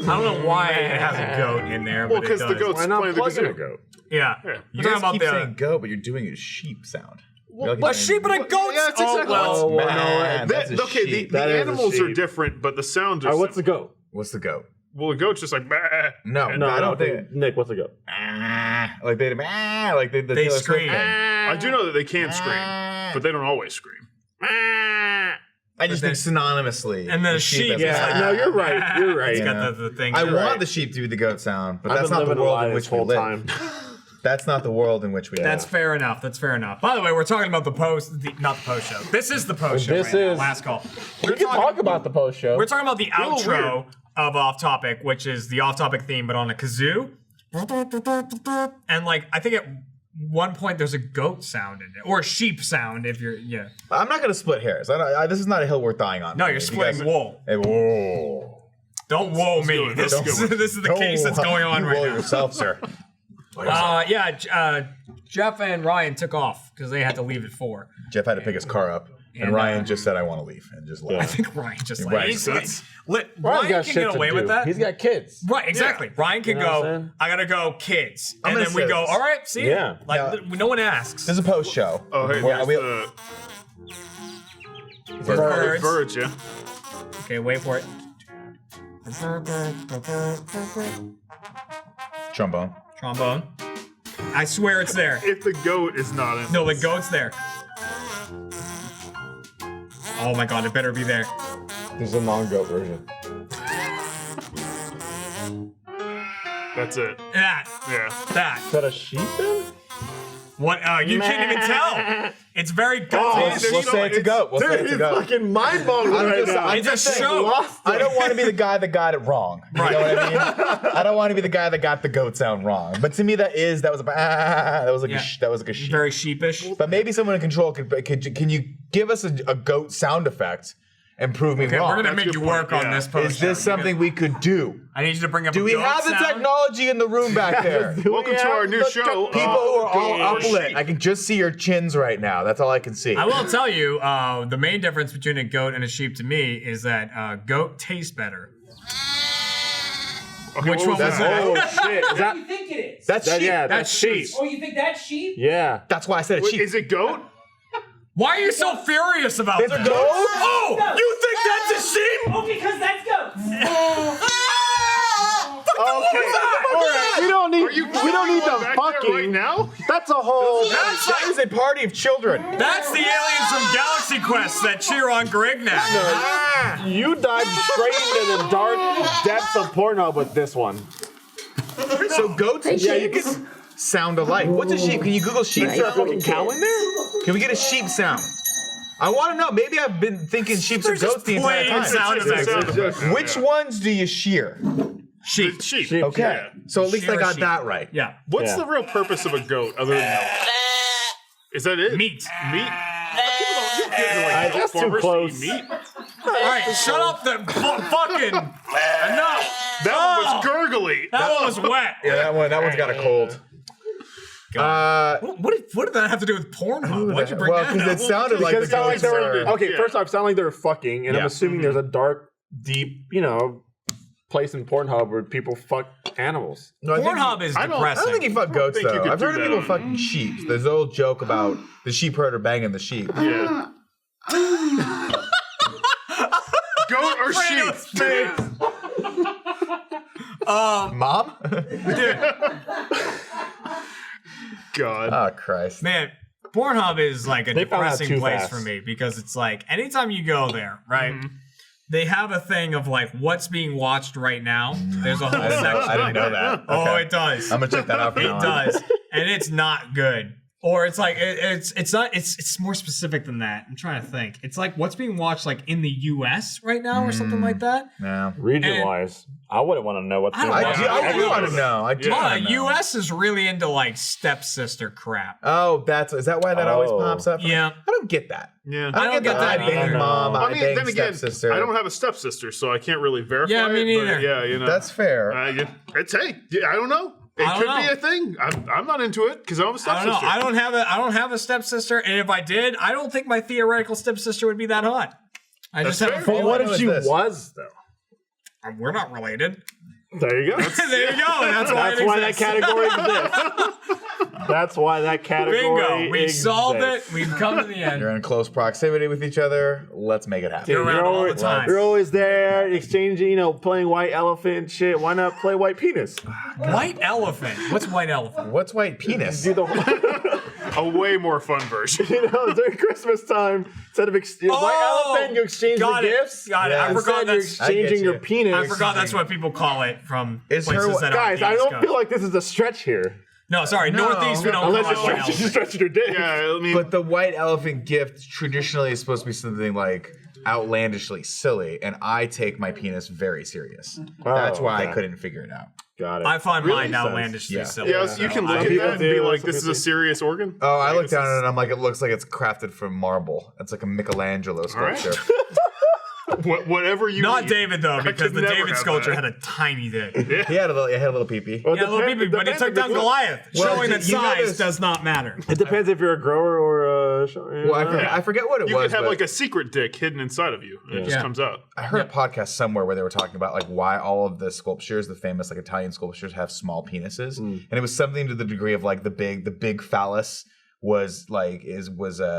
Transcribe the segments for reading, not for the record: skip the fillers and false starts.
I don't know why it has a goat in there. Well, because the goat's playing the kazoo. goat? Yeah. You guys keep saying goat, but you're doing a sheep sound. A sheep and a goat. Yeah, it's exactly. Okay, the animals are different, but the sounds are. All right, what's the goat? What's the goat? Well, the goat's just like. Bah. No, I don't think. Nick, what's the goat? Like they scream. I do know that they can scream, but they don't always scream. I just think synonymously. And the sheep. Yeah, no, you're right. You're right. It's got the thing. I want the sheep to be the goat sound, but that's not the world in which we live. That's not the world in which we live. That's fair enough. That's fair enough. By the way, we're talking about not the post show. This is the post show. This is last call. We can talk about the post show. We're talking about the outro of Off Topic, which is the Off Topic theme, but on a kazoo. And like, I think at one point there's a goat sound in it, or a sheep sound if you're, I'm not gonna split hairs. This is not a hill worth dying on. No, you're splitting wool. Hey, whoa. Don't woe me. This is the case that's going on right now. Yourself, sir. Jeff and Ryan took off because they had to leave at 4. Jeff had to pick his car up, and Ryan just said, "I want to leave," and just left. I think Ryan just left. Ryan's Ryan got can shit get away to with do. that. He's got kids. Right, exactly. Ryan can go, I gotta go, kids. And then we go, all right, see? Yeah. Like, no one asks. This is a post show. Oh, hey, Where the birds, yeah. Okay, wait for it. Trombone. Trombone. I swear it's there. If the goat is not in. No, the goat's there. Oh my god, it better be there. There's a non-goat version. That's it. That. Yeah. That. Is that a sheep then? What? You can't even tell. It's very goat. We'll say it's a goat. We'll say it's a goat. Fucking mind-boggling right now. It's a show. I don't want to be the guy that got it wrong. You know what I mean? I don't want to be the guy that got the goat sound wrong. But to me, that was like a sheep. Very sheepish. But maybe someone in control can you give us a goat sound effect and prove me wrong? We're gonna make you work on this post. Is this something we could do? I need you to bring up. Do we have the technology in the room back there? Welcome to our new show. People who are all uplit. I can just see your chins right now. That's all I can see. I will tell you, the main difference between a goat and a sheep to me is that goat tastes better. Okay, Which one was that? Oh shit! Is What do you think it is? That's sheep. Yeah, That's sheep. Oh, you think that's sheep? Yeah. That's why I said it's sheep. Is it goat? Why are you so furious about It's that? a goat? Oh, Goat. you think that's a sheep? Oh, because that's goat. Okay. All right. We don't need. We don't need the back there fucking. right now. That's a whole. That is a party of children. That's the aliens from Galaxy Quest that cheer on Grignac. You dived straight into the dark depths of Pornhub with this one. So goats and sheep sound alike. What's a sheep? Can you Google sheep? Is there a fucking cow in there? Can we get a sheep sound? I want to know. Maybe I've been thinking sheep and goats the entire plain time. sound effects. Which ones do you shear? Sheep. Sheep. Okay. Yeah. So at least I Shear got sheep. that right. Yeah. What's the real purpose of a goat other than milk? Is that it? Meat. Meat? You don't get like goat That's too farmers to close. eat meat. All right, shut up the fucking enough. That one was gurgly. That one was wet. Yeah, that one's got a cold. What did that have to do with Pornhub? Why'd you bring Well, that because up? it sounded like the Because it sounded like goats they were. were. Okay, Yeah. first off, it sounded like they were fucking, and I'm Yeah. assuming there's a dark, deep, place in Pornhub where people fuck animals. No, I think Pornhub is I don't- I don't think depressing. he fucked goats think you though. could I've do heard of that people on- fucking sheep. There's an old joke about the sheep herder banging the sheep. Yeah. Goat or sheep? Mom? God. Oh Christ. Man, Pornhub is like a They found out depressing too place fast. for me because it's like anytime you go there, right? They have a thing of like what's being watched right now. There's a whole I section. didn't know that. Oh, Okay. it does. I'm gonna check that out. From It now on. does, and it's not good. Or it's like it's not. It's more specific than that. I'm trying to think. It's like what's being watched like in the U.S. right now or something like that. No. Region-wise, I wouldn't want to know what's I don't going know. on. I do want to know. I do Well, want to know. U.S. is really into like stepsister crap. Oh, is that why that always Oh. pops up? Yeah. I don't get that. Yeah. I don't get that. I bang either. mom. I I mean, bang then again, stepsister. I don't have a stepsister, so I can't really verify Yeah, me it, neither. But yeah, That's fair. It's I don't know. It I could don't be know. a thing. I'm not into it because I'm a I don't stepsister. know. I don't have a stepsister, and if I did, I don't think my theoretical stepsister would be that hot. I just have a fair. But feeling. what What if she is this? was, though? We're not related. There you go. There you go. That's why, that category exists. That's why that category Bingo. We've exists. solved it. We've come to the end. You're in close proximity with each other. Let's make it happen. You're around all the time. You're always there, exchanging, playing white elephant shit. Why not play white penis? White elephant. What's white elephant? What's white penis? Do the A way more fun version. during Christmas time, instead of white elephant, you exchange the gifts. Got it. Yeah. I forgot You're that's. exchanging your penis. I forgot that's what people call it from Is places her- that Guys, aren't I East don't Coast. feel like this is a stretch here. No, sorry. No. Northeast, we don't Unless call it white you're elephant. stretching your dick. Yeah, I mean, But the white elephant gift traditionally is supposed to be something like outlandishly silly, and I take my penis very serious. That's why I okay. couldn't figure it out. Got it. I find Really? mine outlandishly Yeah. silly. yeah, so you can So look I- at that and be do, like, some this is a people- serious organ. Oh, I look This down is- at it and I'm like, it looks like it's crafted from marble. It's like a Michelangelo right. sculpture. Whatever you Not need. David though, I because could the never David have sculpture that. had a tiny dick. He had a little pee-pee. Well, Yeah, a little depends- baby, but he depends took if down it's- Goliath, Well, showing that you know size this- does not matter. It depends if you're a grower or a. Well, I forget what it You was. could have but like a secret dick hidden inside of you, and it just Yeah. comes out. I heard a podcast somewhere where they were talking about like why all of the sculptures, the famous like Italian sculptures, have small penises, and it was something to the degree of like the big phallus was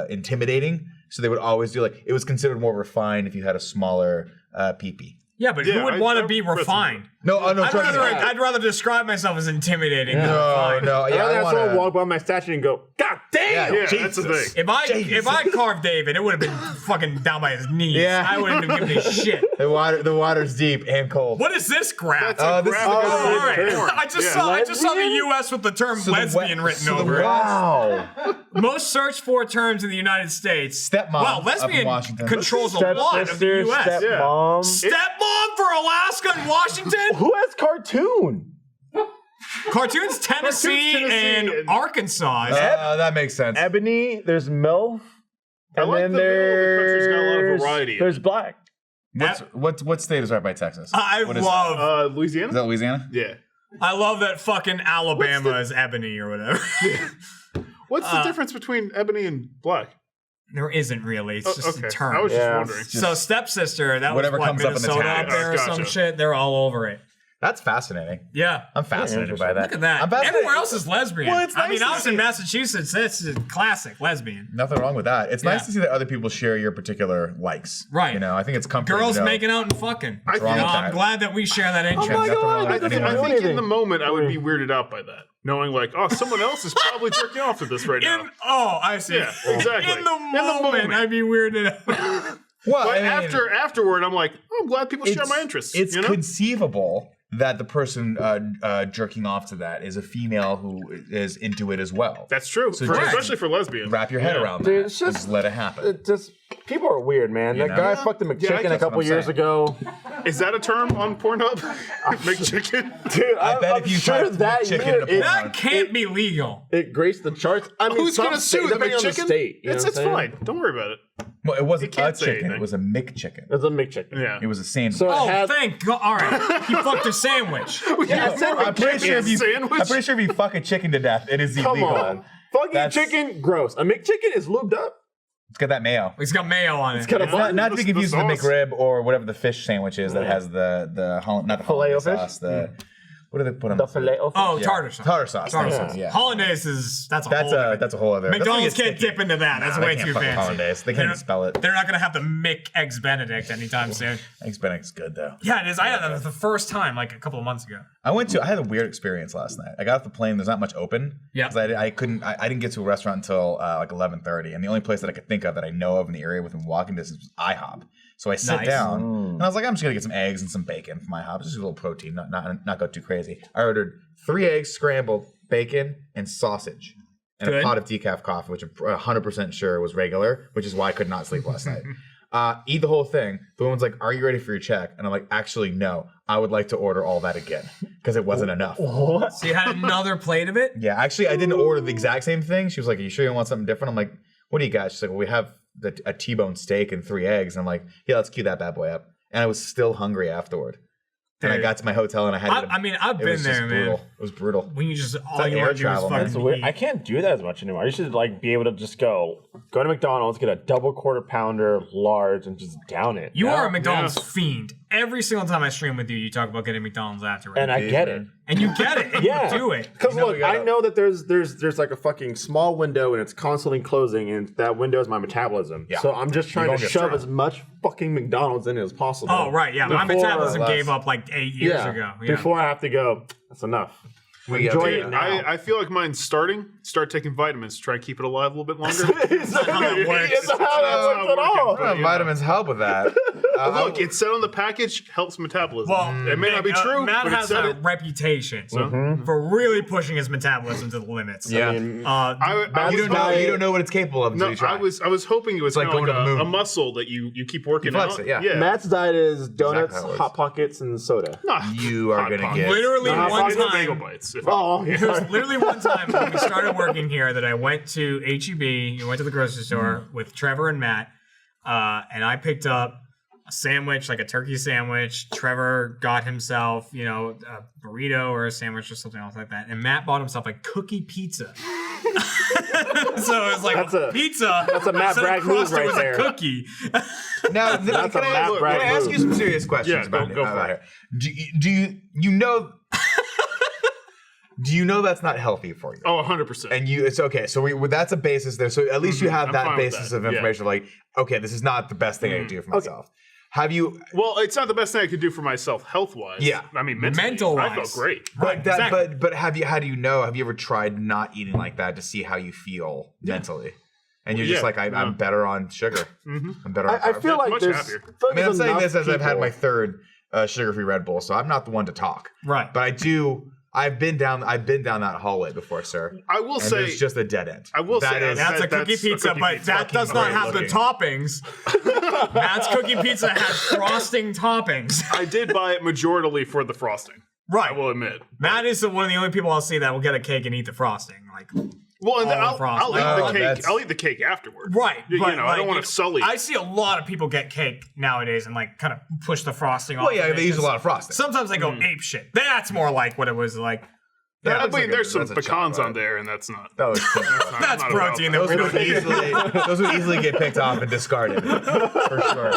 intimidating. So they would always do like it was considered more refined if you had a smaller pee-pee. Yeah, but Yeah, who would I- want I to be read some- refined? No, no, I'd rather describe myself as intimidating than no, refined. no. Yeah, I'd I have someone wanna, walk by my statue and go, God damn! Yeah, that's the Jesus. thing. If I carved David, it would have been fucking down by his knees. Yeah. I wouldn't have given a shit. The water's deep and cold. What is this crap? That's a this is graphic a- all of right. porn. I just Yeah. saw the U.S. with the term So the lesbian we- written so the over it. Wow. Most searched for terms in the United States. Stepmom Wow, up in lesbian Washington. controls a lot of the Stepsister, U.S. stepmom. Stepmom for Alaska and Washington? Who has cartoon? Cartoons Tennessee, Tennessee and and- Arkansas. That makes sense. Ebony, there's MILF. I And like then the middle of the country's got a lot of there's variety. There's black. What state is right by Texas? I What is love Louisiana? Is that Louisiana? Yeah. I love that fucking Alabama is ebony or whatever. What's the difference between ebony and black? There isn't really. It's just Okay. a term. I was just Yeah. wondering. So stepsister, that Whatever was what, comes up in the Minnesota tags. up there or some Gotcha. shit. They're all over it. That's fascinating. Yeah. I'm fascinated by that. Look at that. I'm fascinated. Everywhere else is lesbian. Well, it's I mean, nice I to was in see- Massachusetts. This is classic lesbian. Nothing wrong with that. It's Yeah. nice to see that other people share your particular likes. Right. You know, I think it's comforting. Girls to know. making out and fucking. I You think- know, with I'm that. glad that we share that interest. Nothing wrong with I think, anyone. I think in the moment I would be weirded out by that, knowing like, oh, someone else is probably jerking off to this right now. I see. Yeah, exactly. In the moment, I'd be weirded out. Well, But I mean, afterward, I'm like, oh, I'm glad people share my interests. It's you know? conceivable that the person jerking off to that is a female who is into it as well. That's true, So for, just especially for lesbians. Wrap your head around that. Dude, it's and just- let it happen. It just people are weird, man. That know? guy Yeah. fucked a Yeah, McChicken that's a couple what I'm years saying. ago. Is that a term on Pornhub? McChicken? Dude, I bet I'm if you sure typed that McChicken year in a porn- That can't be legal. it graced the charts. I mean, Who's some gonna state- sue the depending on McChicken? state, you know It's what I'm saying? fine. Don't worry about it. Well, it wasn't You can't a say chicken. anything. It was a McChicken. It's a McChicken. Yeah. It was a sandwich. So it Oh, had, thank God. All right. He fucked a sandwich. Yeah, I said I'm pretty McChicken sure if you, sandwich. I'm pretty sure if you fuck a chicken to death, it is come illegal. on. Fucking That's- chicken, gross. A McChicken is lubed up. It's got that mayo. He's got mayo on it. got a It's not to be The confused with the sauce. McRib or whatever the fish sandwich is that has the not the Filet-o hollandaise fish? sauce. The what do they put on The filet of Oh, Yeah. tartar sauce. Tartar sauce. Tartar thank sauce. you, yeah. Hollandaise is that's a whole other. that's McDonald's gonna can't get dip into that. That's Nah, they way can't too fuck with fancy. hollandaise. They can't They're even spell it. They're not gonna have the Mick Eggs Benedict anytime soon. Eggs Benedict's good though. Yeah, it is. I had that the first time like a couple of months ago. I had a weird experience last night. I got off the plane. There's not much open. Yeah. 'Cause I didn't get to a restaurant until like 11:30, and the only place that I could think of that I know of in the area within walking distance was IHOP. So I sit Nice. down and I was like, I'm just gonna get some eggs and some bacon from IHOP. Just a little protein, not go too crazy. I ordered 3 eggs scrambled, bacon, and sausage, and Good. a pot of decaf coffee, which I'm 100% sure was regular, which is why I could not sleep last night. Eat the whole thing. The woman's like, "Are you ready for your check?" And I'm like, "Actually, no. I would like to order all that again because it wasn't enough." So you had another plate of it? Yeah, actually, I didn't order the exact same thing. She was like, "Are you sure you want something different?" I'm like, "What do you got?" She's like, "Well, we have a T-bone steak and 3 eggs." And I'm like, "Yeah, let's cue that bad boy up." And I was still hungry afterward. And I Dude. got to my hotel and I had. I mean, I've it been was just there, man. brutal. It was brutal. When you just all like you air want to do is travel, man. fucking That's weird. eat. I can't do that as much anymore. I used to like be able to just go to McDonald's, get a double quarter pounder, large, and just down it. You Now- are a McDonald's fiend. Every single time I stream with you, you talk about getting McDonald's afterwards. and I get it. And you get it, and Yeah, you do it. Because You know, look, we gotta- I know that there's like a fucking small window and it's constantly closing, and that window is my metabolism. Yeah. So I'm just trying don't to get shove strong. as much fucking McDonald's in as possible. Oh, right, yeah. My Before- metabolism less. gave up like 8 years ago. Yeah. Before I have to go, that's enough. We Enjoy gotta- it now. I feel like mine's start taking vitamins to try and keep it alive a little bit longer. It's not how that works. It's not how that works at all. But, Vitamins help with that. Look, it said on the package helps metabolism. Well, it may not be true, Matt but it has said a it. reputation for really pushing his metabolism to the limits. Yeah. I mean, I You was don't know what it's capable of until No, you try. I was hoping it was like kind of going like to the moon. a muscle that you keep working You flex out. it, yeah. Matt's diet is donuts, how it works. Hot Pockets, and soda. Nah, You are Hot gonna Pockets. get Literally Nah, one Bagel time. bites. Oh, There was literally one time when we started working here that I went to HEB, went to the grocery store with Trevor and Matt, and I picked up a sandwich, like a turkey sandwich. Trevor got himself, a burrito or a sandwich or something else like that. And Matt bought himself a cookie pizza. So it was like That's a- pizza. that's a Matt instead of Bragg move crust, it right was there. a cookie. now. That's Can a I Matt can Bragg I ask move. you some serious questions Yeah, about go for about it. Do you know? Do you know that's not healthy for you? Oh, 100%. And it's okay. So that's a basis there. So at least you have I'm that fine with basis that. of information. Like, okay, this is not the best thing I can do for myself. Have you? Well, it's not the best thing I could do for myself health-wise. Yeah. I mean, mentally, Mental-wise. I felt great. But that, exactly. but have you? How do you know? Have you ever tried not eating like that to see how you feel mentally? And you're just Yeah, like, I'm better on sugar. I'm better on I carbs. feel like much there's. happier. feel I like mean, I'm there's saying enough this as I've had people- my third sugar-free Red Bull, so I'm not the one to talk. Right. But I do. I've been down that hallway before, sir. I will And say, there's just a dead end. I will say is- That's a cookie that's a pizza, cookie but pizza. that does not Great have the looking. toppings. Matt's cookie pizza had frosting toppings. I did buy it majorly for the frosting. Right. I will admit. Matt is one of the only people I'll see that will get a cake and eat the frosting. Like, Well, and then All I'll frosting. eat the Oh, cake. that's- I'll eat the cake afterwards. right. You but, know, I like, don't want to sully. I see a lot of people get cake nowadays and like kind of push the frosting off. Well, yeah, of it, they use a 'cause lot of frosting. Sometimes they go ape shit. That's more like what it was like. Yeah, I looks mean, like there's some that's a pecans chocolate. on there, and that's not. That was That's not protein about that those we would don't need. those would easily get picked off and discarded for sure.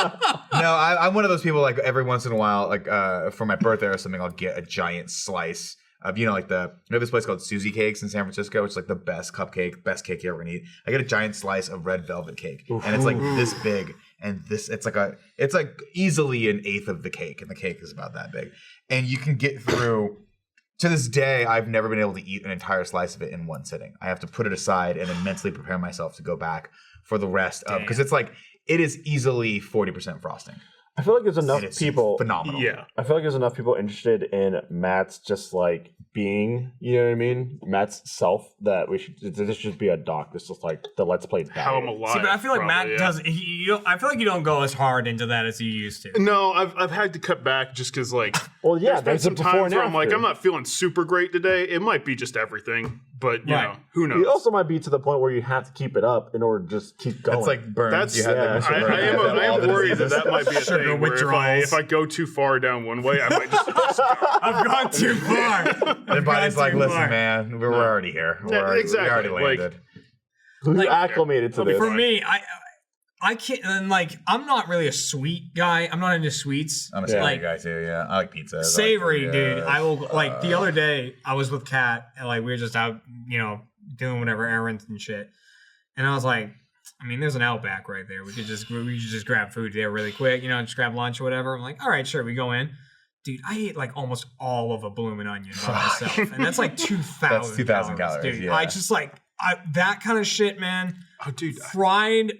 No, I'm one of those people. Like every once in a while, like for my birthday or something, I'll get a giant slice of like this place called Susie Cakes in San Francisco, which is like the best cupcake, best cake you ever gonna eat. I get a giant slice of red velvet cake, and it's like this big, and it's like easily an eighth of the cake, and the cake is about that big, and you can get through. To this day, I've never been able to eat an entire slice of it in one sitting. I have to put it aside and then mentally prepare myself to go back for the rest of, because it is easily 40% frosting. I feel like there's enough And it's people. phenomenal. Yeah. I feel like there's enough people interested in Matt's just like being, you know what I mean? Matt's self that this should be a doc. This is like the Let's Play diet. How I'm alive. See, but I feel like probably, Matt yeah. does. I feel like you don't go as hard into that as you used to. No, I've had to cut back just because like. Well, yeah, there's there's been a some before times and where I'm like, after. I'm not feeling super great today. It might be just everything, but you Right. know, who knows? It also might be to the point where you have to keep it up in order to just keep going. That's like burns. That's- You had yeah. that Mr. I Burns. You had am all the worried that diseases. that might be a Sugar thing. Where withdrawals. if I go too far down one way, I might just. I've gone too far. Their body's like, too listen, far. man, we're already here. Yeah, We exactly. already Like- landed. Who's like- acclimated to this? For me, I can't. And like, I'm not really a sweet guy. I'm not into sweets. I'm a savory like, guy too, yeah. I like pizza. Savory, yeah. dude. I will like the other day I was with Kat and like we were just out, doing whatever errands and shit. And I was like, I mean, there's an Outback right there. We could just grab food there really quick, just grab lunch or whatever. I'm like, all right, sure, we go in. Dude, I ate like almost all of a blooming onion by myself. And that's like 2,000 That's 2,000 calories, dude. yeah. I just that kind of shit, man. Oh, dude. Fried,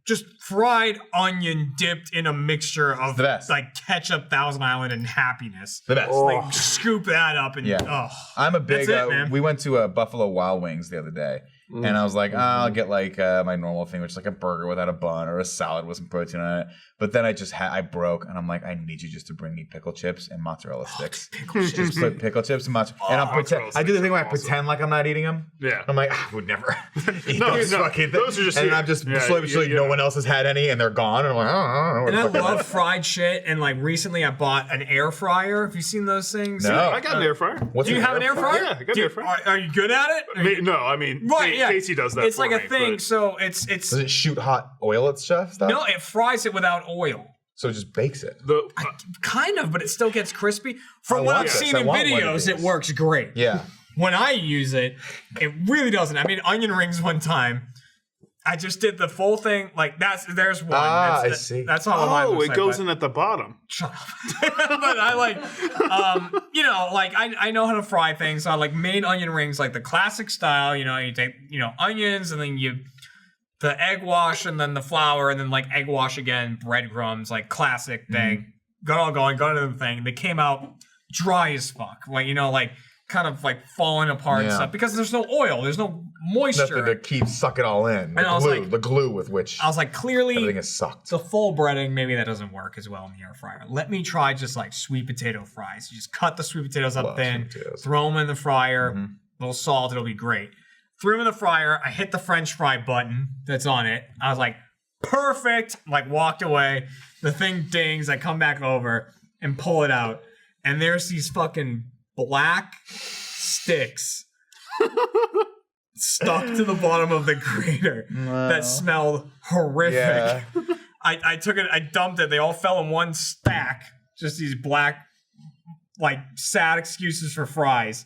just fried onion dipped in a mixture of the best. like ketchup, Thousand Island, and happiness. The best. Oh. Like scoop that up and Yeah. I'm a big. That's it, man. We went to Buffalo Wild Wings the other day, And I was like, I'll get like my normal thing, which is like a burger without a bun or a salad with some protein on it. But then I broke, and I'm like, I need you just to bring me pickle chips and mozzarella sticks. Just put pickle chips and mozzarella. And I do the thing where I pretend like I'm not eating them. Yeah. I'm like, I would never eat No, those no, fucking those are things. just And here. I'm just Yeah, slowly but surely, you no know. one else has had any, and they're gone. And I'm like, oh, And I love fried shit. And like recently, I bought an air fryer. Have you seen those things? No. I got an air fryer. What's Do you have an air fryer? Yeah, I got an air fryer. Are you good at it? No, I mean, Right, yeah. Casey does that. It's for like a me, thing. but- So it's Does it shoot hot oil at stuff? no, it fries it without oil. So it just bakes it. Kind of, but it still gets crispy. From what want I've this. seen I in want one of videos, it these. works great. Yeah. When I use it, it really doesn't. I made onion rings one time. I just did the full thing. Like there's one. I see. That's all on my Oh, website, it goes but- in at the bottom. Shut up. But I like, like I know how to fry things. So I like made onion rings like the classic style. You take onions and then the egg wash and then the flour and then like egg wash again, breadcrumbs, like classic thing. Got all going, got into the thing. They came out dry as fuck. Like like kind of like falling apart and Yeah. stuff because there's no oil, there's no moisture. Nothing to keep suck it all in. And I was like- The glue with which I was like, clearly everything is sucked. the full breading, maybe that doesn't work as well in the air fryer. Let me try just like sweet potato fries. You just cut the sweet potatoes up Love thin, sweet potatoes. throw them in the fryer, little salt, it'll be great. Threw them in the fryer. I hit the French fry button that's on it. I was like, perfect. Like walked away. The thing dings. I come back over and pull it out, and there's these fucking black sticks stuck to the bottom of the grater that smelled horrific. Yeah. I took it, I dumped it. They all fell in one stack. Just these black, like, sad excuses for fries.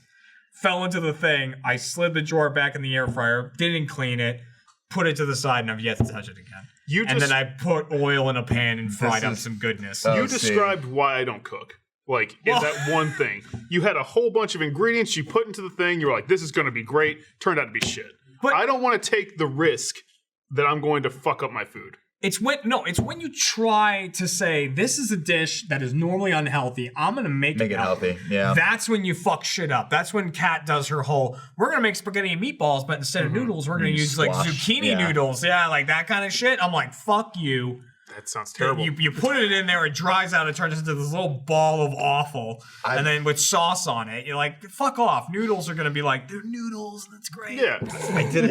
Fell into the thing. I slid the drawer back in the air fryer, didn't clean it, put it to the side, and I've yet to touch it again. And then I put oil in a pan and fried up some goodness. Oh, You see. described why I don't cook. Like, in that one thing. You had a whole bunch of ingredients you put into the thing. You were like, this is going to be great. Turned out to be shit. But- I don't want to take the risk that I'm going to fuck up my food. It's when you try to say this is a dish that is normally unhealthy. I'm gonna make it healthy. Yeah. That's when you fuck shit up. That's when Kat does her whole. We're gonna make spaghetti and meatballs, but instead of noodles, we're gonna use like squash. zucchini Yeah. noodles. Yeah, like that kind of shit. I'm like, fuck you. That sounds terrible. You put it in there, it dries out, it turns into this little ball of awful, and then with sauce on it, you're like, fuck off. Noodles are gonna be like, they're noodles. That's great. Yeah. I did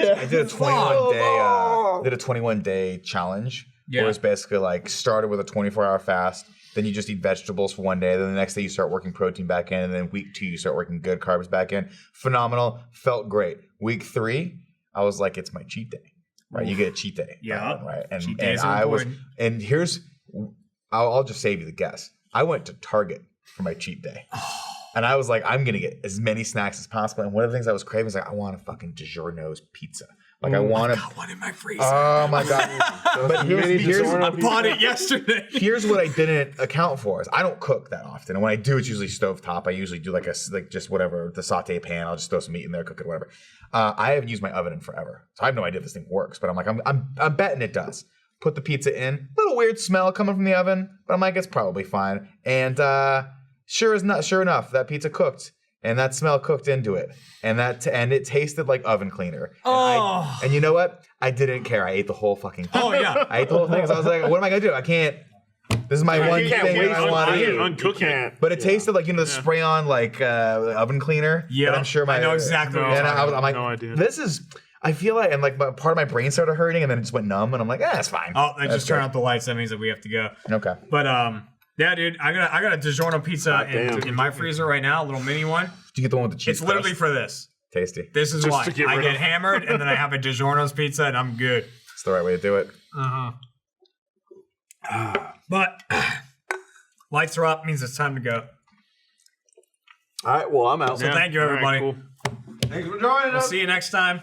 a 21-day challenge. Yeah. Where it's basically like started with a 24-hour fast, then you just eat vegetables for one day, then the next day you start working protein back in, and then week 2 you start working good carbs back in. Phenomenal, felt great. Week 3, I was like, it's my cheat day. Right, you get a cheat day. Yeah. Right. And, Cheat and days are I was, important. and here's, I'll just save you the guess. I went to Target for my cheat day. And I was like, I'm gonna get as many snacks as possible. And one of the things I was craving is like, I want a fucking DiGiorno's pizza. Like I want I to. got one in my freezer. Oh my god! But I bought it yesterday. here's what I didn't account for is I don't cook that often, and when I do, it's usually stovetop. I usually do like just whatever the saute pan. I'll just throw some meat in there, cook it, whatever. I haven't used my oven in forever, so I have no idea if this thing works. But I'm like, I'm betting it does. Put the pizza in, little weird smell coming from the oven, but I'm like, it's probably fine. And sure enough, that pizza cooked. And that smell cooked into it, and it tasted like oven cleaner. And, and you know what? I didn't care. I ate the whole fucking thing. Oh yeah. I ate the whole thing. So I was like, what am I gonna do? I can't. This is my one You thing can't that I want to eat. uncook it. But it tasted like the spray on like oven cleaner. Yeah, that I'm sure I know exactly what you're And talking I'm like, No idea. this is. I feel like, and like part of my brain started hurting, and then it just went numb, and I'm like, that's fine. Oh, they That's just turn good. out the lights. That means that we have to go. Okay. But yeah, dude, I got a DiGiorno pizza damn. in my freezer right now, a little mini one. Did you get the one with the cheese? It's literally crust? for this. Tasty. This is Just why to get I rid get of- hammered and then I have a DiGiorno's pizza and I'm good. It's the right way to do it. But lights are up, means it's time to go. All right, well, I'm out. So thank you, All right, everybody. cool. Thanks for joining We'll us. see you next time.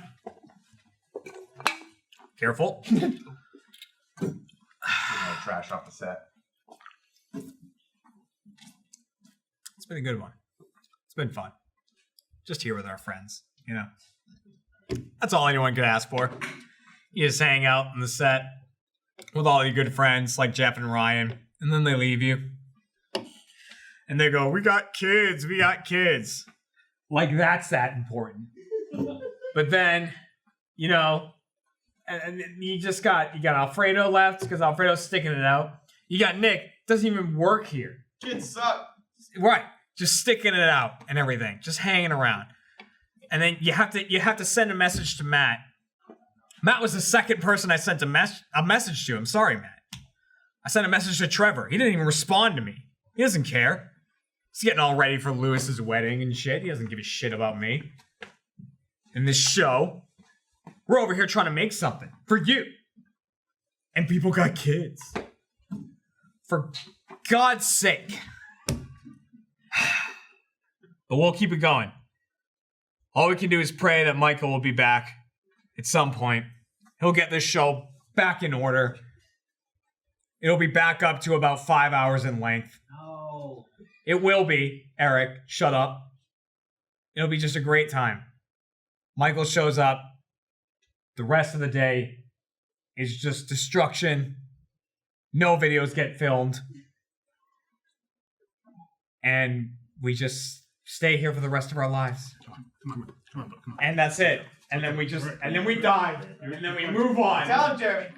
Careful. Trash off the set. It's been a good one. It's been fun. Just here with our friends, That's all anyone could ask for. You just hang out on the set with all your good friends like Jeff and Ryan, and then they leave you. And they go, we got kids. Like that's that important. But then you know, and you got Alfredo left because Alfredo's sticking it out. You got Nick, doesn't even work here. Kids suck. Right. Just sticking it out and everything. Just hanging around. And then you have to send a message to Matt. Matt was the second person I sent a message to. I'm sorry, Matt. I sent a message to Trevor. He didn't even respond to me. He doesn't care. He's getting all ready for Lewis's wedding and shit. He doesn't give a shit about me. And this show, we're over here trying to make something for you. And people got kids. For God's sake. But we'll keep it going. All we can do is pray that Michael will be back at some point. He'll get this show back in order. It'll be back up to about 5 hours in length. No. It will be, Eric. Shut up. It'll be just a great time. Michael shows up. The rest of the day is just destruction. No videos get filmed. And we just stay here for the rest of our lives. Come on. And that's it. And then we die. And then we move on. Tell him, Jeremy.